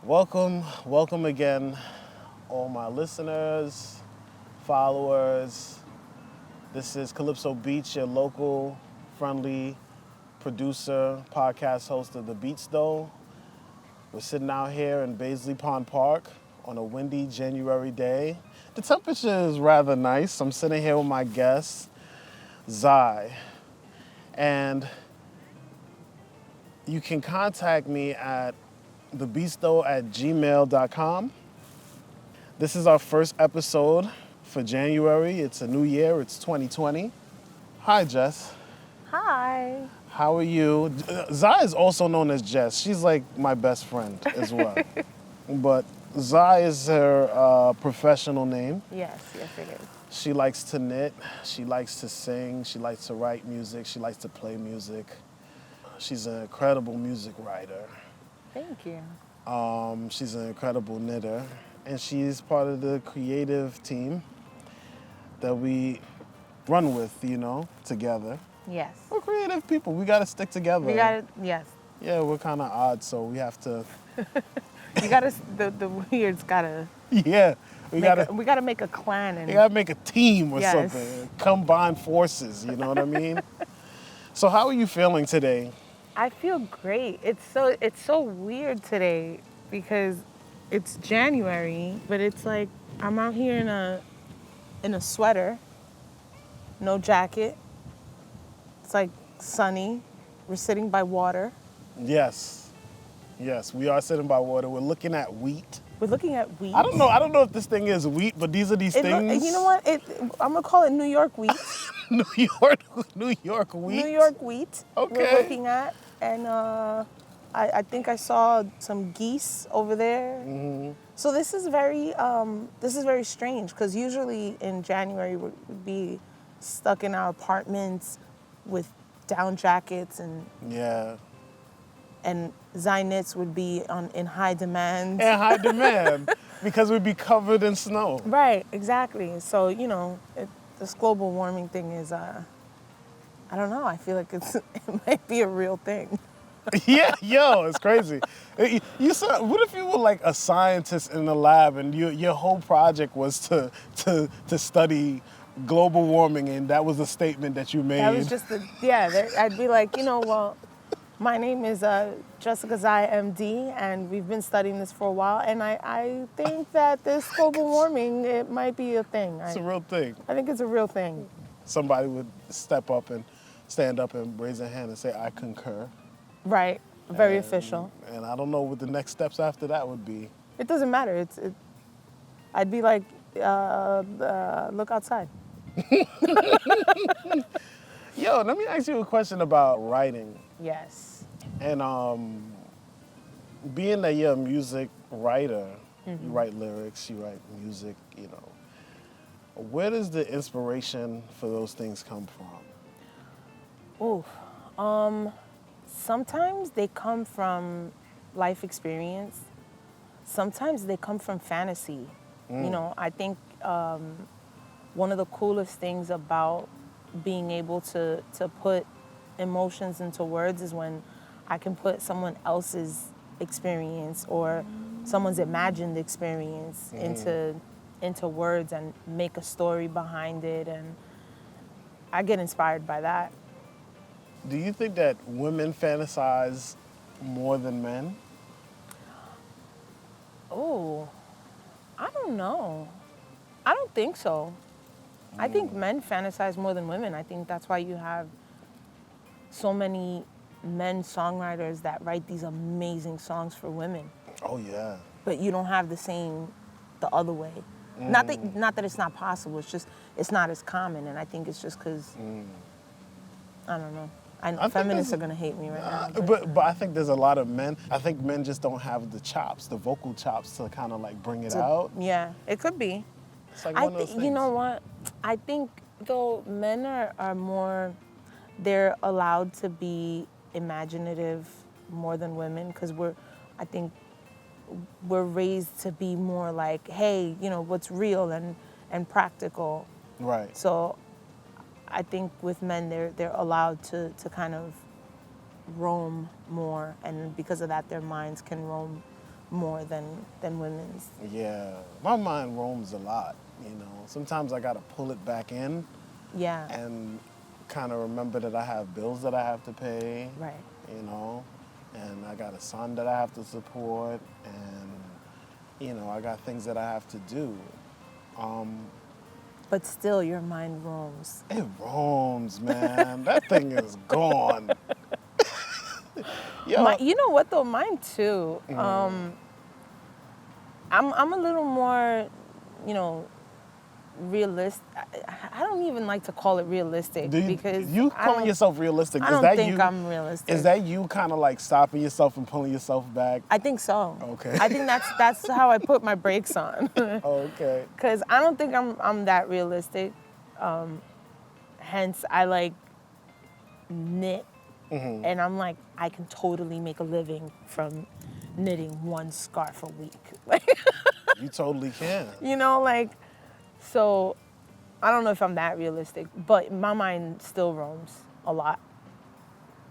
Welcome again, all my listeners, followers. This is Calypso Beach, your local friendly producer, podcast host of TheBtzTho. We're sitting out here in Baisley Pond Park on a windy January day. The temperature is rather nice. I'm sitting here with my guest, Zye. And you can contact me at TheBtzTho@gmail.com. This is our first episode for January. It's a new year. It's 2020. Hi, Jess. Hi. How are you? Zye is also known as Jess. She's like my best friend as well. But Zye is her professional name. Yes, it is. She likes to knit. She likes to sing. She likes to write music. She likes to play music. She's an incredible music writer. Thank you. She's an incredible knitter, and she's part of the creative team that we run with, together. Yes. We're creative people. We got to stick together. Yes. Yeah, we're kind of odd, so we have to. You gotta, the weirds gotta. Yeah, we gotta make a clan and. We gotta make a team or Yes. something. Combine forces. You know what I mean? So, how are you feeling today? I feel great. It's so weird today because it's January, but it's like I'm out here in a sweater, no jacket. It's like sunny. We're sitting by water. Yes, we are sitting by water. We're looking at wheat. We're looking at wheat. I don't know if this thing is wheat, but these are these things. You know what? I'm gonna call it New York wheat. New York wheat. New York wheat. Okay. We're looking at, and I think I saw some geese over there. Mm-hmm. So this is very strange because usually in January we'd be stuck in our apartments with down jackets and Zye knits would be in high demand. And high demand because we'd be covered in snow. Right, exactly. So this global warming thing is I don't know. I feel like it might be a real thing. Yeah, it's crazy. You said, what if you were like a scientist in the lab and your whole project was to study global warming, and that was a statement that you made? That was just I'd be like, well, my name is Jessica Zye, MD, and we've been studying this for a while, and I think that this global warming, it might be a thing. It's a real thing. I think it's a real thing. Somebody would stand up and raise their hand and say, I concur. Right, very official. And I don't know what the next steps after that would be. It doesn't matter. I'd be like, look outside. Yo, let me ask you a question about writing. Yes. And being that you're a music writer, Mm-hmm. you write lyrics, you write music, where does the inspiration for those things come from? Sometimes they come from life experience. Sometimes they come from fantasy. I think one of the coolest things about being able to put emotions into words is when I can put someone else's experience or someone's imagined experience into words and make a story behind it, and I get inspired by that. Do you think that women fantasize more than men? Oh, I don't know. I don't think so. I think men fantasize more than women. I think that's why you have so many men songwriters that write these amazing songs for women. Oh, yeah. But you don't have the other way. Not that it's not possible, it's just, it's not as common. And I think it's just because, I don't know. I know feminists are going to hate me right now. But I think there's a lot of men. I think men just don't have the chops, the vocal chops to kind of like bring it out. Yeah, it could be. It's like one of those things. You know what? I think, though, men are more, they're allowed to be imaginative more than women because I think we're raised to be more like, hey, what's real and practical. Right. So I think with men, they're allowed to kind of roam more, and because of that, their minds can roam more than women's. Yeah, my mind roams a lot, you know. Sometimes I gotta pull it back in Yeah. and kind of remember that I have bills that I have to pay, Right. you know, and I got a son that I have to support, and, you know, I got things that I have to do. But still, your mind roams. It roams, man. That thing is gone. Yo. You know what though? Mine too. I'm a little more, you know, realistic. I don't even like to call it realistic because you I calling don't, yourself realistic? I Is don't that think you? I'm realistic. Is that you kind of like stopping yourself and pulling yourself back? I think so. Okay. I think that's how I put my brakes on. Okay. Because I don't think I'm that realistic. Hence, I like knit, and I'm like, I can totally make a living from knitting one scarf a week. Like, You totally can. you know, like, so I don't know if I'm that realistic, but my mind still roams a lot.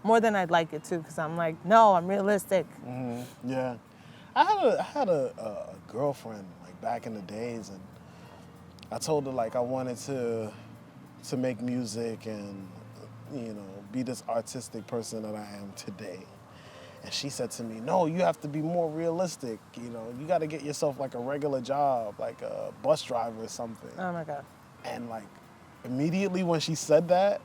More than I'd like it to, because I'm like, no, I'm realistic. Yeah. I had a girlfriend like back in the days, and I told her like I wanted to make music and, you know, be this artistic person that I am today. And she said to me, no, you have to be more realistic. You know, you got to get yourself like a regular job, like a bus driver or something. Oh my God. And like immediately when she said that,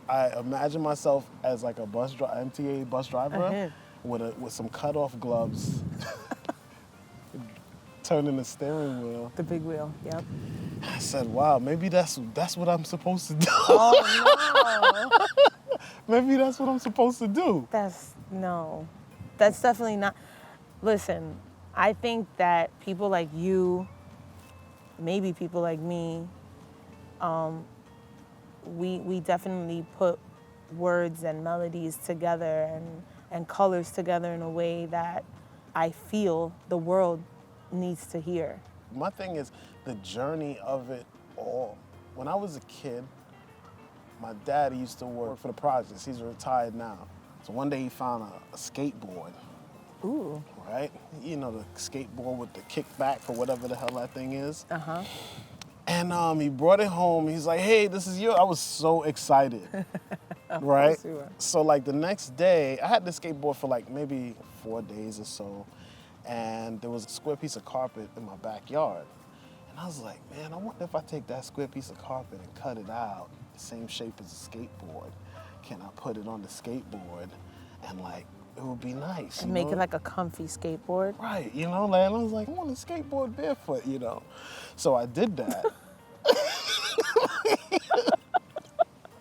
I imagined myself as like a MTA bus driver with some cut off gloves, turning the steering wheel. The big wheel, yep. I said, wow, maybe that's what I'm supposed to do. Oh no. Maybe that's what I'm supposed to do. That's definitely not. Listen, I think that people like you, maybe people like me, we definitely put words and melodies together and colors together in a way that I feel the world needs to hear. My thing is the journey of it all. When I was a kid, my dad used to work for the projects. He's retired now. So one day he found a skateboard. Ooh. Right? You know, the skateboard with the kickback or whatever the hell that thing is. Uh-huh. And he brought it home. He's like, hey, this is yours. I was so excited. Right? course you were. So like the next day, I had the skateboard for like maybe 4 days or so. And there was a square piece of carpet in my backyard. And I was like, man, I wonder if I take that square piece of carpet and cut it out, the same shape as a skateboard. Can I put it on the skateboard and like, it would be nice. And make it like a comfy skateboard. Right, you know, like, and I was like, I want to skateboard barefoot, you know. So I did that.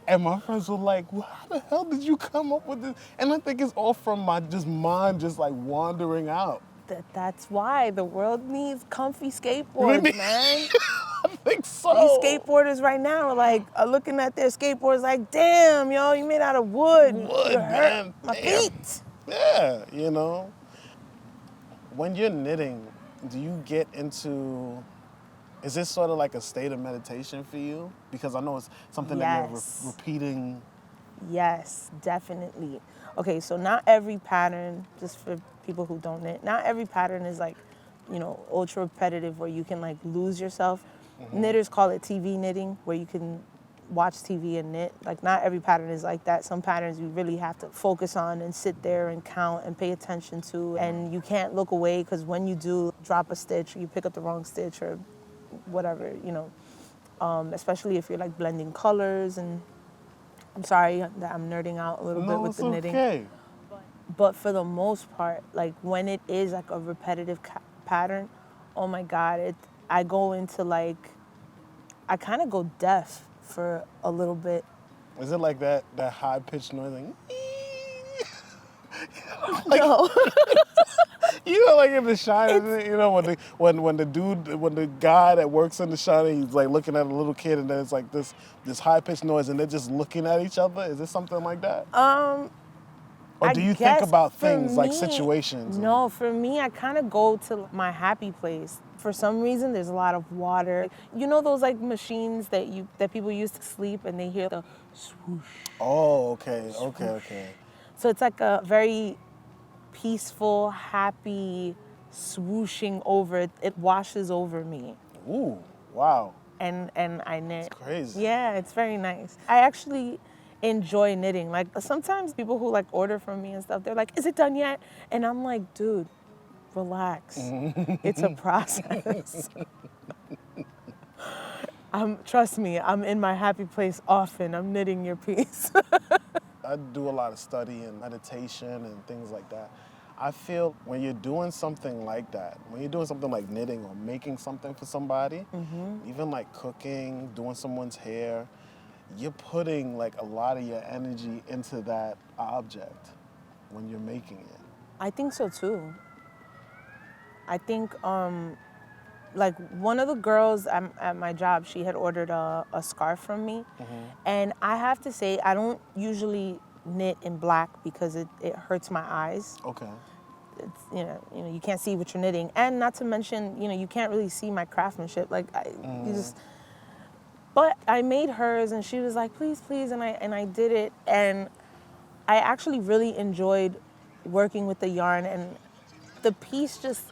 And my friends were like, well, how the hell did you come up with this? And I think it's all from my mind just like wandering out. That's why the world needs comfy skateboards, man. I think so. These skateboarders right now are like are looking at their skateboards like, damn, yo, you made out of wood. Wood, You hurt man. my Damn. feet. Yeah, you know. When you're knitting, do you get into, is this sort of like a state of meditation for you? Because I know it's something that you're Yes. repeating. Yes, definitely. Okay, so not every pattern, just for people who don't knit, not every pattern is like, you know, ultra repetitive where you can like lose yourself. Knitters call it TV knitting, where you can watch TV and knit. Like not every pattern is like that. Some patterns you really have to focus on and sit there and count and pay attention to. And you can't look away because when you do drop a stitch or you pick up the wrong stitch or whatever, you know, especially if you're like blending colors. And I'm sorry that I'm nerding out a little bit with the knitting. Okay. But for the most part, like when it is like a repetitive pattern, oh my God, I go into like, I kind of go deaf for a little bit. Is it like that high-pitched noise? Like, No. you know, like in The Shining, you know, when the guy that works in The Shining, he's like looking at a little kid, and then it's like this high-pitched noise, and they're just looking at each other. Is it something like that? Or do you think about things like situations? No, for me, I kind of go to my happy place. For some reason, there's a lot of water. You know those like machines that people use to sleep, and they hear the swoosh. Oh, okay, okay. So it's like a very peaceful, happy swooshing over. It washes over me. Ooh, wow. And I knit. It's crazy. Yeah, it's very nice. I actually enjoy knitting. Like sometimes people who like order from me and stuff, they're like, "Is it done yet?" And I'm like, "Dude, relax. It's a process." Trust me, I'm in my happy place often. I'm knitting your piece. I do a lot of study and meditation and things like that. I feel when you're doing something like that, when you're doing something like knitting or making something for somebody, even like cooking, doing someone's hair, you're putting like a lot of your energy into that object when you're making it. I think so too. I think like one of the girls at my job, she had ordered a scarf from me. And I have to say, I don't usually knit in black because it hurts my eyes. Okay. It's, you can't see what you're knitting. And not to mention, you can't really see my craftsmanship. Like, but I made hers and she was like, please, please. And I did it. And I actually really enjoyed working with the yarn, and the piece just,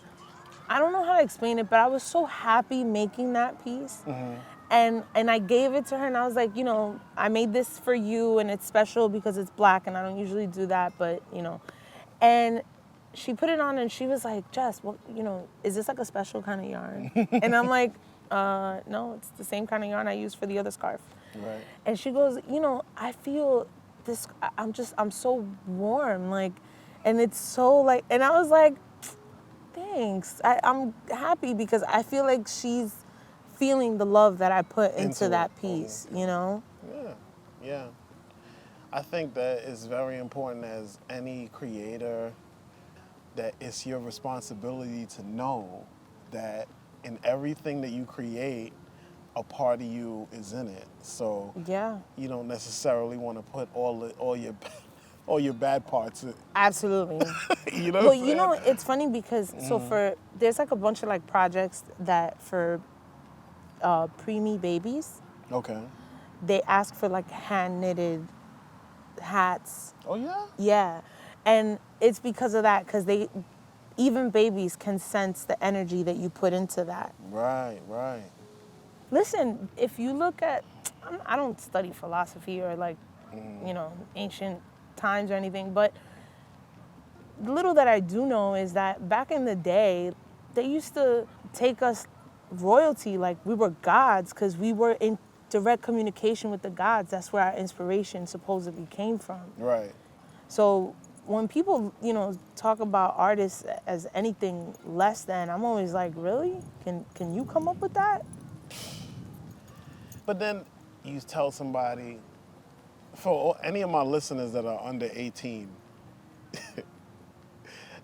I don't know how to explain it, but I was so happy making that piece. And I gave it to her and I was like, I made this for you and it's special because it's black and I don't usually do that, but and she put it on and she was like, Jess, what, is this like a special kind of yarn? And I'm like, no, it's the same kind of yarn I use for the other scarf. Right. And she goes, I feel this, I'm so warm, like, and it's so like, and I was like, thanks. I'm happy because I feel like she's feeling the love that I put into that piece, Yeah, yeah. I think that it's very important as any creator that it's your responsibility to know that in everything that you create, a part of you is in it. So yeah, you don't necessarily want to put all your bad parts in. Absolutely. Well, it's funny because there's like a bunch of like projects that for preemie babies, Okay. they ask for like hand knitted hats. Oh yeah? Yeah. And it's because of that, because even babies can sense the energy that you put into that. Right. Listen, if you look at, I don't study philosophy or like, ancient times or anything, but the little that I do know is that back in the day, they used to take us royalty like we were gods because we were in direct communication with the gods. That's where our inspiration supposedly came from. Right. So when people, talk about artists as anything less than, I'm always like, really? Can you come up with that? But then you tell somebody, for any of my listeners that are under 18,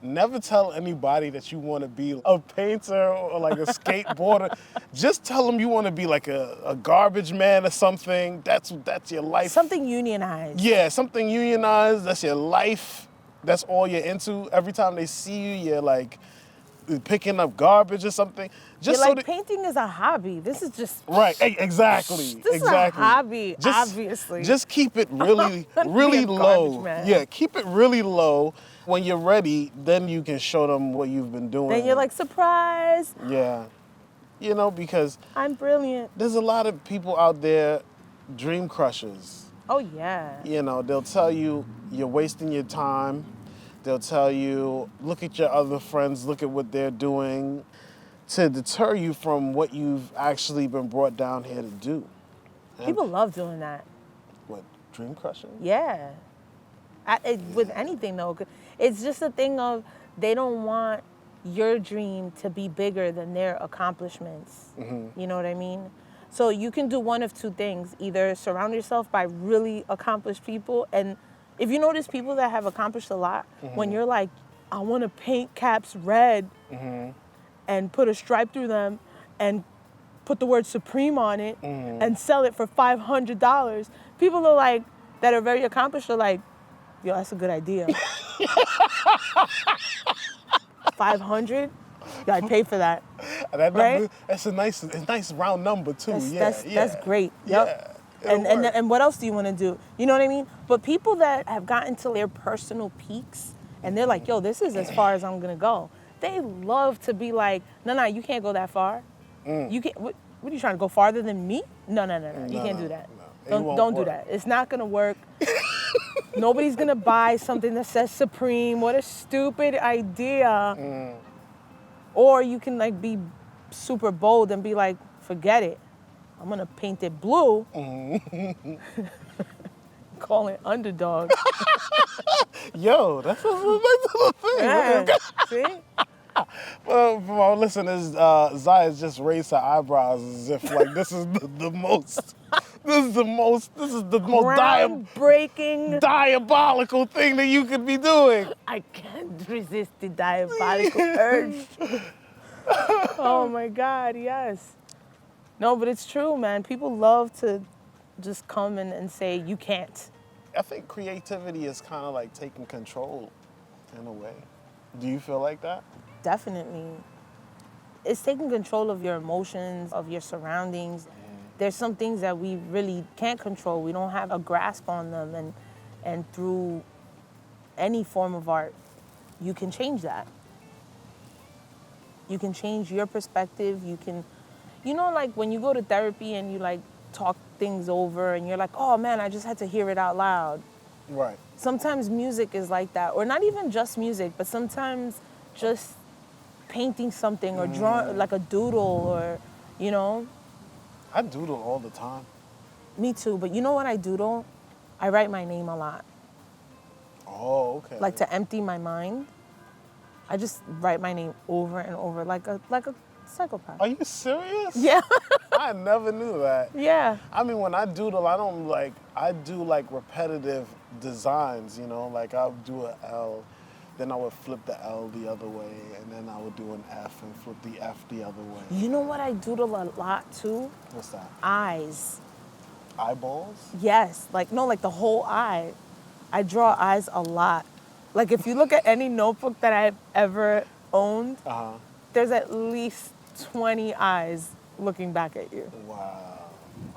never tell anybody that you want to be a painter or like a skateboarder. Just tell them you want to be like a garbage man or something. That's your life. Something unionized. Yeah, something unionized. That's your life. That's all you're into. Every time they see you, you're like picking up garbage or something. Just you're like, painting is a hobby. This is just... Right, exactly. This is a hobby, obviously. Just keep it really low. Yeah, keep it really low. When you're ready, then you can show them what you've been doing. Then you're like, surprise. Yeah. Because... I'm brilliant. There's a lot of people out there, dream crushers. Oh, yeah. They'll tell you you're wasting your time. They'll tell you, look at your other friends, look at what they're doing, to deter you from what you've actually been brought down here to do. People love doing that. What, dream crushing? Yeah. With anything, though. It's just a thing of they don't want your dream to be bigger than their accomplishments. You know what I mean? So you can do one of two things. Either surround yourself by really accomplished people, and if you notice people that have accomplished a lot, when you're like, I want to paint caps red and put a stripe through them and put the word Supreme on it and sell it for $500, people are like, that are very accomplished are like, yo, that's a good idea. 500? Yeah, I'd pay for that. That right? number, it's a nice round number too. That's great. Yep. Yeah, and what else do you want to do? You know what I mean? But people that have gotten to their personal peaks and they're like, yo, this is as far as I'm gonna go. they love to be like, no, you can't go that far. You can't. What are you trying to go farther than me? No. You can't do that. No. Don't do that. It's not gonna work. Nobody's gonna buy something that says Supreme. What a stupid idea. Or you can like be super bold and be like, forget it. I'm gonna paint it blue. Call it Underdog. Yo, that's what's the thing. Yeah. See? Well, for our listeners, Zye has just raised her eyebrows as if like this is the most Groundbreaking. diabolical thing that you could be doing. I can't resist the diabolical urge. Oh my God, yes. No, but it's true, man. People love to just come and say, you can't. I think creativity is kind of like taking control in a way. Do you feel like that? Definitely. It's taking control of your emotions, of your surroundings. There's some things that we really can't control. We don't have a grasp on them. And through any form of art, you can change that. You can change your perspective. You can, like when you go to therapy and you like talk things over and you're like, oh man, I just had to hear it out loud. Right. Sometimes music is like that, or not even just music, but sometimes just painting something or drawing like a doodle or, I doodle all the time. Me too, but you know what I doodle? I write my name a lot. Oh, okay. Like to empty my mind. I just write my name over and over like a psychopath. Are you serious? Yeah. I never knew that. Yeah. I mean, when I doodle, I do like repetitive designs, like I'll do an L, then I would flip the L the other way, and then I would do an F and flip the F the other way. You know what I doodle a lot too? What's that? Eyes. Eyeballs? Yes. Like the whole eye. I draw eyes a lot. Like if you look at any notebook that I've ever owned, there's at least 20 eyes looking back at you. Wow.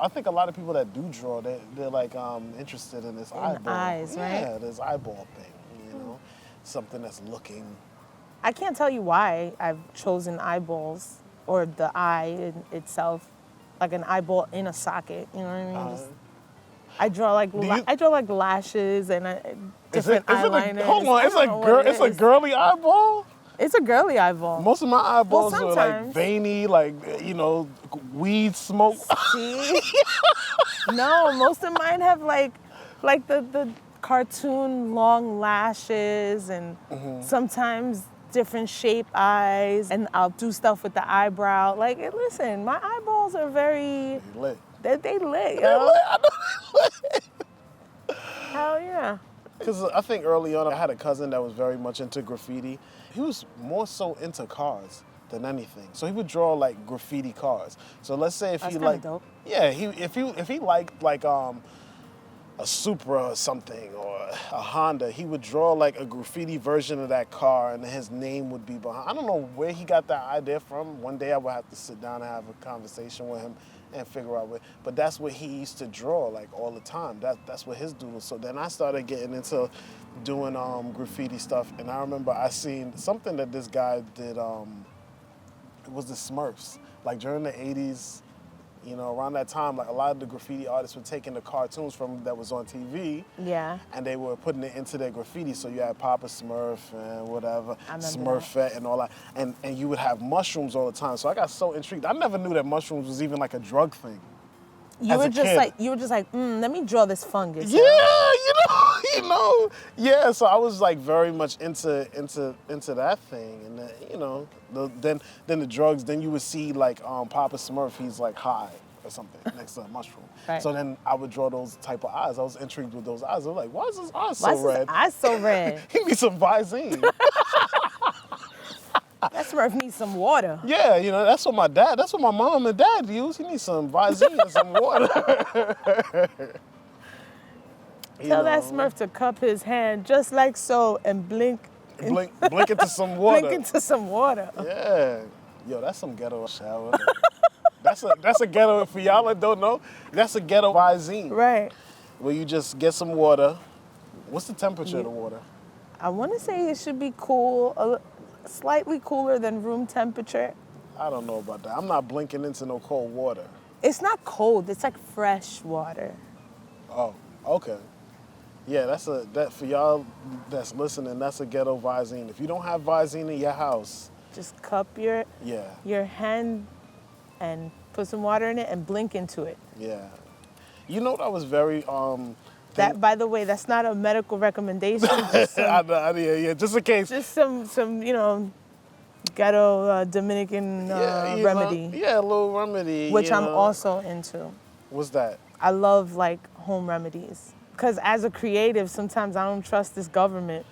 I think a lot of people that do draw, they're like interested in this eyeball. Eyes, right? Yeah, this eyeball thing, something that's looking. I can't tell you why I've chosen eyeballs or the eye in itself, like an eyeball in a socket. You know what I mean? I draw like lashes and different eyeliners. Hold on, it's a girly eyeball. It's a girly eyeball. Most of my eyeballs are like veiny, like weed smoke. See? No, most of mine have like the cartoon long lashes and sometimes different shape eyes, and I'll do stuff with the eyebrow. Like, listen, my eyeballs are very lit. They lit, yo. I know they lit. Hell yeah. Because I think early on I had a cousin that was very much into graffiti. He was more so into cars than anything. So he would draw like graffiti cars. So let's say if That's he kinda like, dope. yeah, if he liked like a Supra or something or a Honda, he would draw like a graffiti version of that car and his name would be behind. I don't know where he got that idea from. One day I would have to sit down and have a conversation with him and figure out what, but that's what he used to draw like all the time. That's what his doodle. So then I started getting into doing graffiti stuff, and I remember I seen something that this guy did. It was the Smurfs. Like during the 80s, around that time, like a lot of the graffiti artists were taking the cartoons from that was on TV. Yeah. And they were putting it into their graffiti. So you had Papa Smurf and whatever, Smurfette and all that. And you would have mushrooms all the time. So I got so intrigued. I never knew that mushrooms was even like a drug thing. You were just like, let me draw this fungus. Yeah, yeah. So I was like very much into that thing, and then the drugs. Then you would see like Papa Smurf, he's like high or something next to a mushroom. Right. So then I would draw those type of eyes. I was intrigued with those eyes. I was like, why is his eyes so red? Why is his eyes so red? He needs some Visine. That Smurf needs some water. Yeah, that's what my mom and dad use. He needs some Visine and some water. Tell that Smurf to cup his hand just like so and blink into some water. Blink into some water. Yeah. Yo, that's some ghetto shower. That's a ghetto, for y'all that don't know, that's a ghetto Visine. Right. Where you just get some water. What's the temperature of the water? I want to say it should be cool. slightly cooler than room temperature. I don't know about that. I'm not blinking into no cold water. It's not cold. It's like fresh water. Oh, okay. Yeah, that for y'all that's listening, that's a ghetto Visine. If you don't have Visine in your house, Just cup your yeah, hand and put some water in it and blink into it. yeah. You know what I was very That, by the way, that's not a medical recommendation. Just some, yeah, just in case. just some ghetto Dominican Yeah, remedy, yeah, a little remedy. which I'm also into. What's that? I love like home remedies because as a creative, sometimes I don't trust this government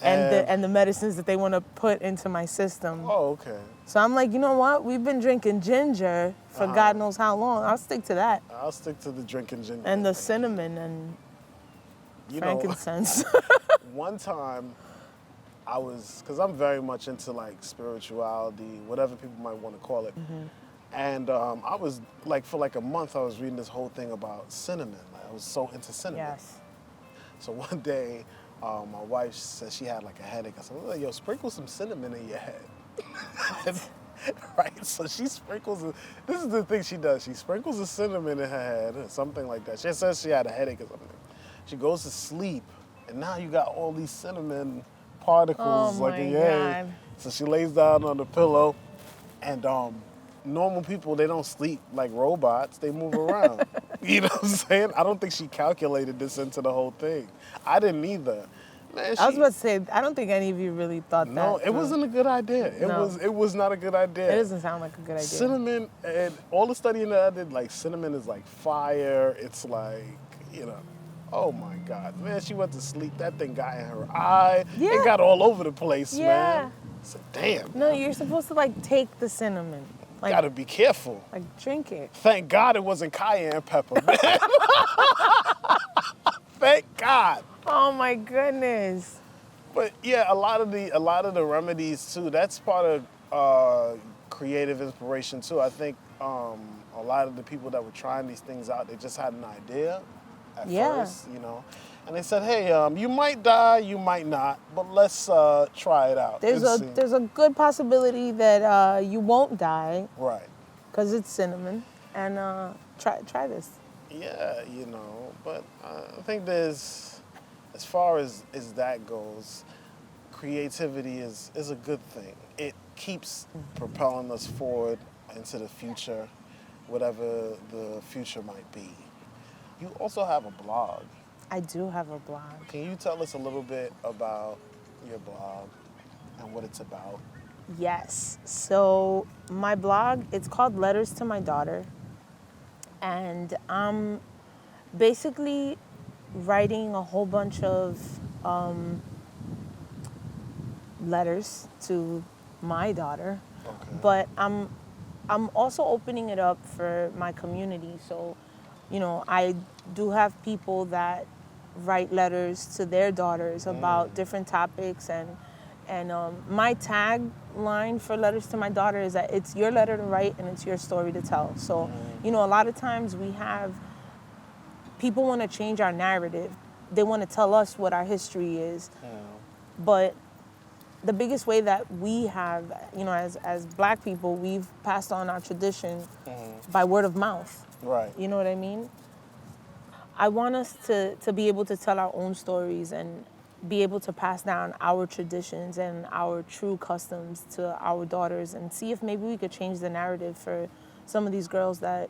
and the medicines that they want to put into my system. Oh, okay. So I'm like, you know what? We've been drinking ginger for God knows how long. I'll stick to that. I'll stick to the drinking ginger. And the cinnamon and frankincense. One time, because I'm very much into like spirituality, whatever people might want to call it. Mm-hmm. And I was like, for like a month, I was reading this whole thing about cinnamon. Like, I was so into cinnamon. Yes. So one day, my wife said she had like a headache. I said, well, yo, sprinkle some cinnamon in your head. Right, so she sprinkles, this is the thing she does. She sprinkles the cinnamon in her head, or something like that. She says she had a headache or something. She goes to sleep, and now you got all these cinnamon particles Oh like in my your head. God. So she lays down on the pillow, and normal people, they don't sleep like robots. They move around. You know what I'm saying? I don't think she calculated this into the whole thing. I didn't either. Man, I was about to say, I don't think any of you really thought that. No, it wasn't a good idea. It was not a good idea. It doesn't sound like a good idea. Cinnamon, and all the studying that I did, like cinnamon is like fire. It's like, oh my God, man, she went to sleep. That thing got in her eye. Yeah. It got all over the place, Yeah. man. I said, damn. No, you're supposed to like take the cinnamon. Like, Gotta be careful. like drink it. Thank God it wasn't cayenne pepper, man. Thank God. Oh my goodness. But yeah, a lot of the remedies too. That's part of creative inspiration too. I think a lot of the people that were trying these things out, they just had an idea at first, and they said, "Hey, you might die, you might not, but let's try it out." There's a good possibility that you won't die right, because it's cinnamon, and try this. Yeah, but I think there's, as far as that goes, creativity is a good thing. It keeps propelling us forward into the future, whatever the future might be. You also have a blog. I do have a blog. Can you tell us a little bit about your blog and what it's about? Yes. So my blog, it's called Letters to My Daughter. And I'm basically writing a whole bunch of letters to my daughter. Okay. But I'm also opening it up for my community. So, I do have people that write letters to their daughters about different topics, and my tagline for Letters to My Daughter is that it's your letter to write and it's your story to tell. So, a lot of times we have people want to change our narrative. They want to tell us what our history is. But the biggest way that we have, as Black people, we've passed on our tradition by word of mouth. Right. You know what I mean? I want us to be able to tell our own stories and be able to pass down our traditions and our true customs to our daughters and see if maybe we could change the narrative for some of these girls that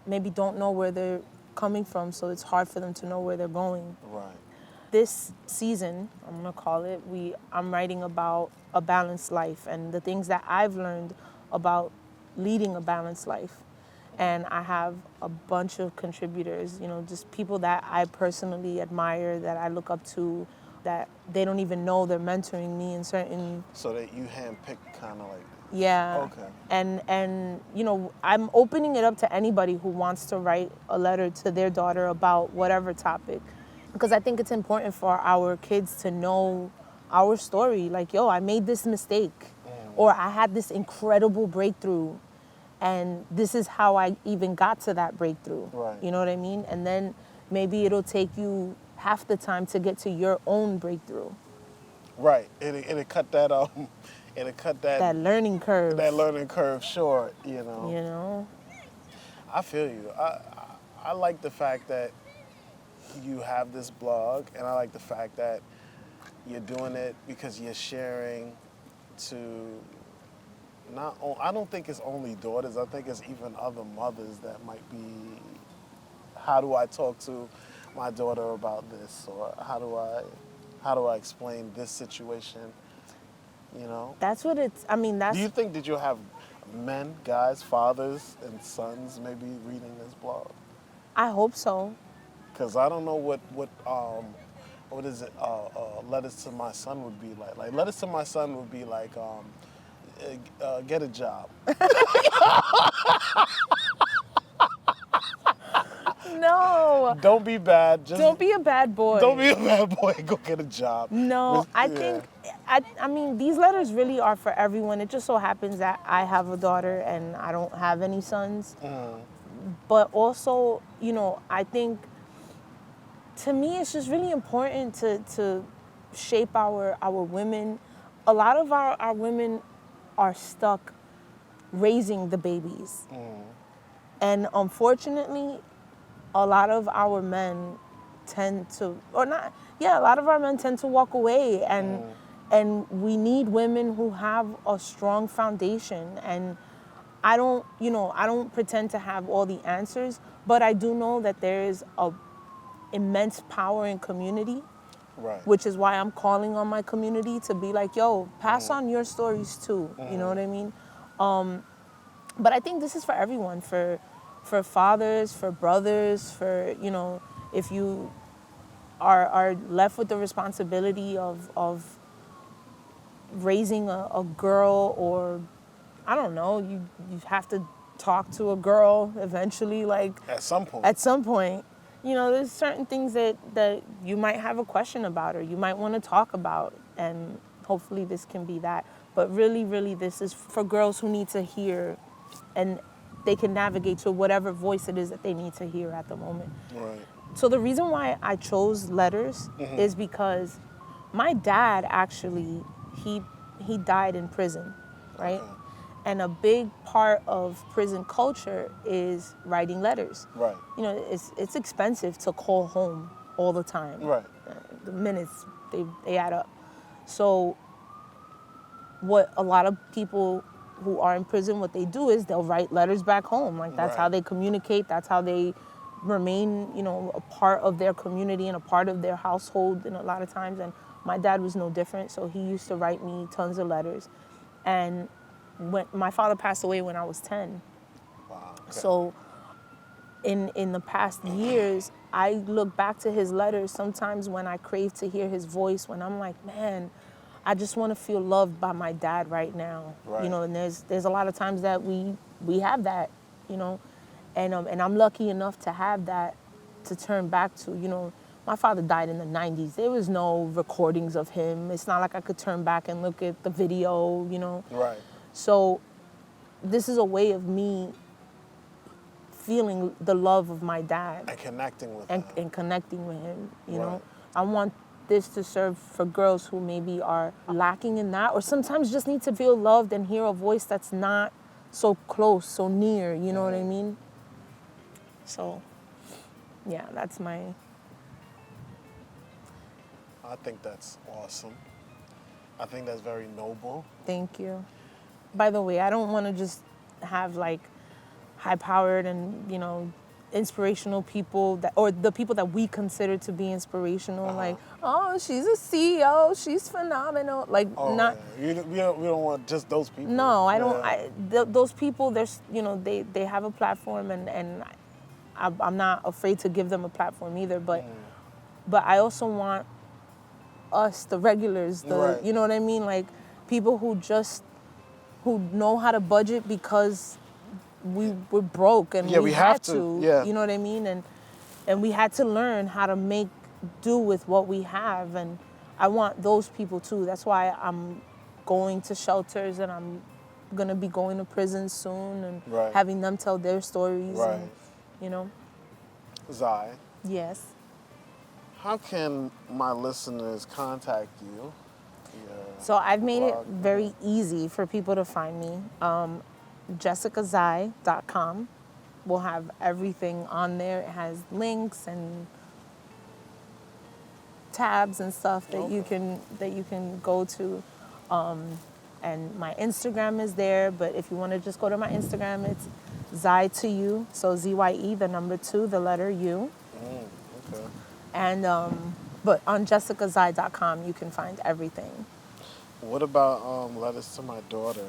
maybe don't know where they're coming from, so it's hard for them to know where they're going. Right. This season, I'm gonna call it, I'm writing about a balanced life and the things that I've learned about leading a balanced life. And I have a bunch of contributors, just people that I personally admire, that I look up to, that they don't even know they're mentoring me in certain... So that you handpick kind of like... Yeah. Okay. And I'm opening it up to anybody who wants to write a letter to their daughter about whatever topic. Because I think it's important for our kids to know our story. Like, yo, I made this mistake. Or I had this incredible breakthrough. And this is how I even got to that breakthrough. Right. You know what I mean? And then maybe it'll take you half the time to get to your own breakthrough. Right. It cut that it'll cut that learning curve. that learning curve short. You know, I feel you. I like the fact that you have this blog, and I like the fact that you're doing it because you're sharing to I don't think it's only daughters. I think it's even other mothers that might be, how do I talk to my daughter about this, or how do I explain this situation, you know? that's what it's. I mean, that's. Do you think that you'll have men, guys, fathers, and sons maybe reading this blog? I hope so. Because I don't know what is it? Letters to my son would be like. Like letters to my son would be like, get a job. No. Don't be bad. Just Don't be a bad boy. don't be a bad boy. Go get a job. No, I Yeah. think, I mean, these letters really are for everyone. It just so happens that I have a daughter and I don't have any sons. But also, you know, I think, to me, it's just really important to shape our women. A lot of our women are stuck raising the babies. And unfortunately, a lot of our men tend to, or not, yeah, a lot of our men tend to walk away, and we need women who have a strong foundation. And I don't pretend to have all the answers, but I do know that there is a immense power in community, Right. which is why I'm calling on my community to be like, yo, pass on your stories too. You know what I mean? But I think this is for everyone, for fathers, for brothers, for, you know, if you are left with the responsibility of raising a girl, or I don't know, you have to talk to a girl eventually, like At some point. at some point, you know, there's certain things that you might have a question about, or you might want to talk about, and hopefully this can be that. But really, really, this is for girls who need to hear, and they can navigate to whatever voice it is that they need to hear at the moment. Right. So the reason why I chose letters is because my dad actually, he died in prison, right? Okay. And a big part of prison culture is writing letters. Right. You know, it's expensive to call home all the time. Right. The minutes, they add up. So what a lot of people who are in prison, what they do is they'll write letters back home. Like, that's how Right. they communicate. That's how they remain, you know, a part of their community and a part of their household, and a lot of times. And my dad was no different. So he used to write me tons of letters. And when my father passed away when I was 10. Wow. Okay. So in the past years, I look back to his letters sometimes when I crave to hear his voice, when I'm like, man, I just want to feel loved by my dad right now. Right. You know, and there's a lot of times that we have that, you know, and I'm lucky enough to have that to turn back to. You know, my father died in the 90s. There was no recordings of him. It's not like I could turn back and look at the video, you know. Right. So this is a way of me feeling the love of my dad And connecting with and, them. and connecting with him, you know. Right. I want this to serve for girls who maybe are lacking in that, or sometimes just need to feel loved and hear a voice that's not so close, so near, you know what I mean? So, yeah, that's my... I think that's awesome. I think that's very noble. Thank you. By the way, I don't want to just have like high-powered and, you know, inspirational people that, or the people that we consider to be inspirational, like, oh, she's a CEO, she's phenomenal. Like, Oh, not. yeah. We don't want just those people. No, I don't. Yeah. Those people, there's, you know, they have a platform, and I'm not afraid to give them a platform either. But I also want us, the regulars, Right. you know what I mean, like people who know how to budget because we were broke and Yeah, we have had to. Yeah. You know what I mean, and we had to learn how to make do with what we have, and I want those people too. That's why I'm going to shelters, and I'm gonna be going to prisons soon, and Right. having them tell their stories. Right. And, you know. Zye, Yes. how can my listeners contact you Yeah. So I've made it Blog. very easy for people to find me. JessicaZye.com will have everything on there. It has links and tabs and stuff that you can go to. And my Instagram is there, but if you want to just go to my Instagram, it's Zye to you. So ZYE, the number 2, the letter U. Okay. And but on JessicaZye.com you can find everything. What about Letters to My Daughter?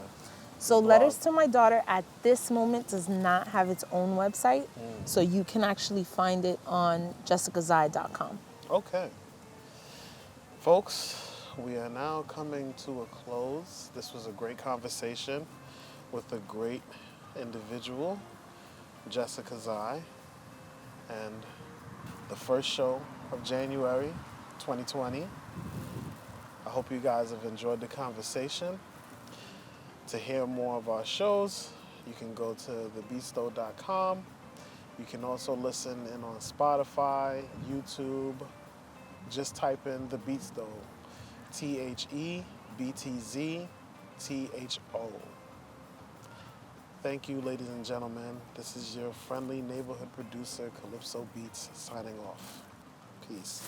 So Blog. Letters to My Daughter at this moment does not have its own website. So you can actually find it on JessicaZye.com. Okay. Folks, we are now coming to a close. This was a great conversation with a great individual, Jessica Zye, and the first show of January 2020. I hope you guys have enjoyed the conversation. To hear more of our shows, you can go to TheBtzTho.com. You can also listen in on Spotify, YouTube. Just type in The TheBtzTho, TheBtzTho. Thank you, ladies and gentlemen. This is your friendly neighborhood producer, Calypso Beats, signing off. Peace.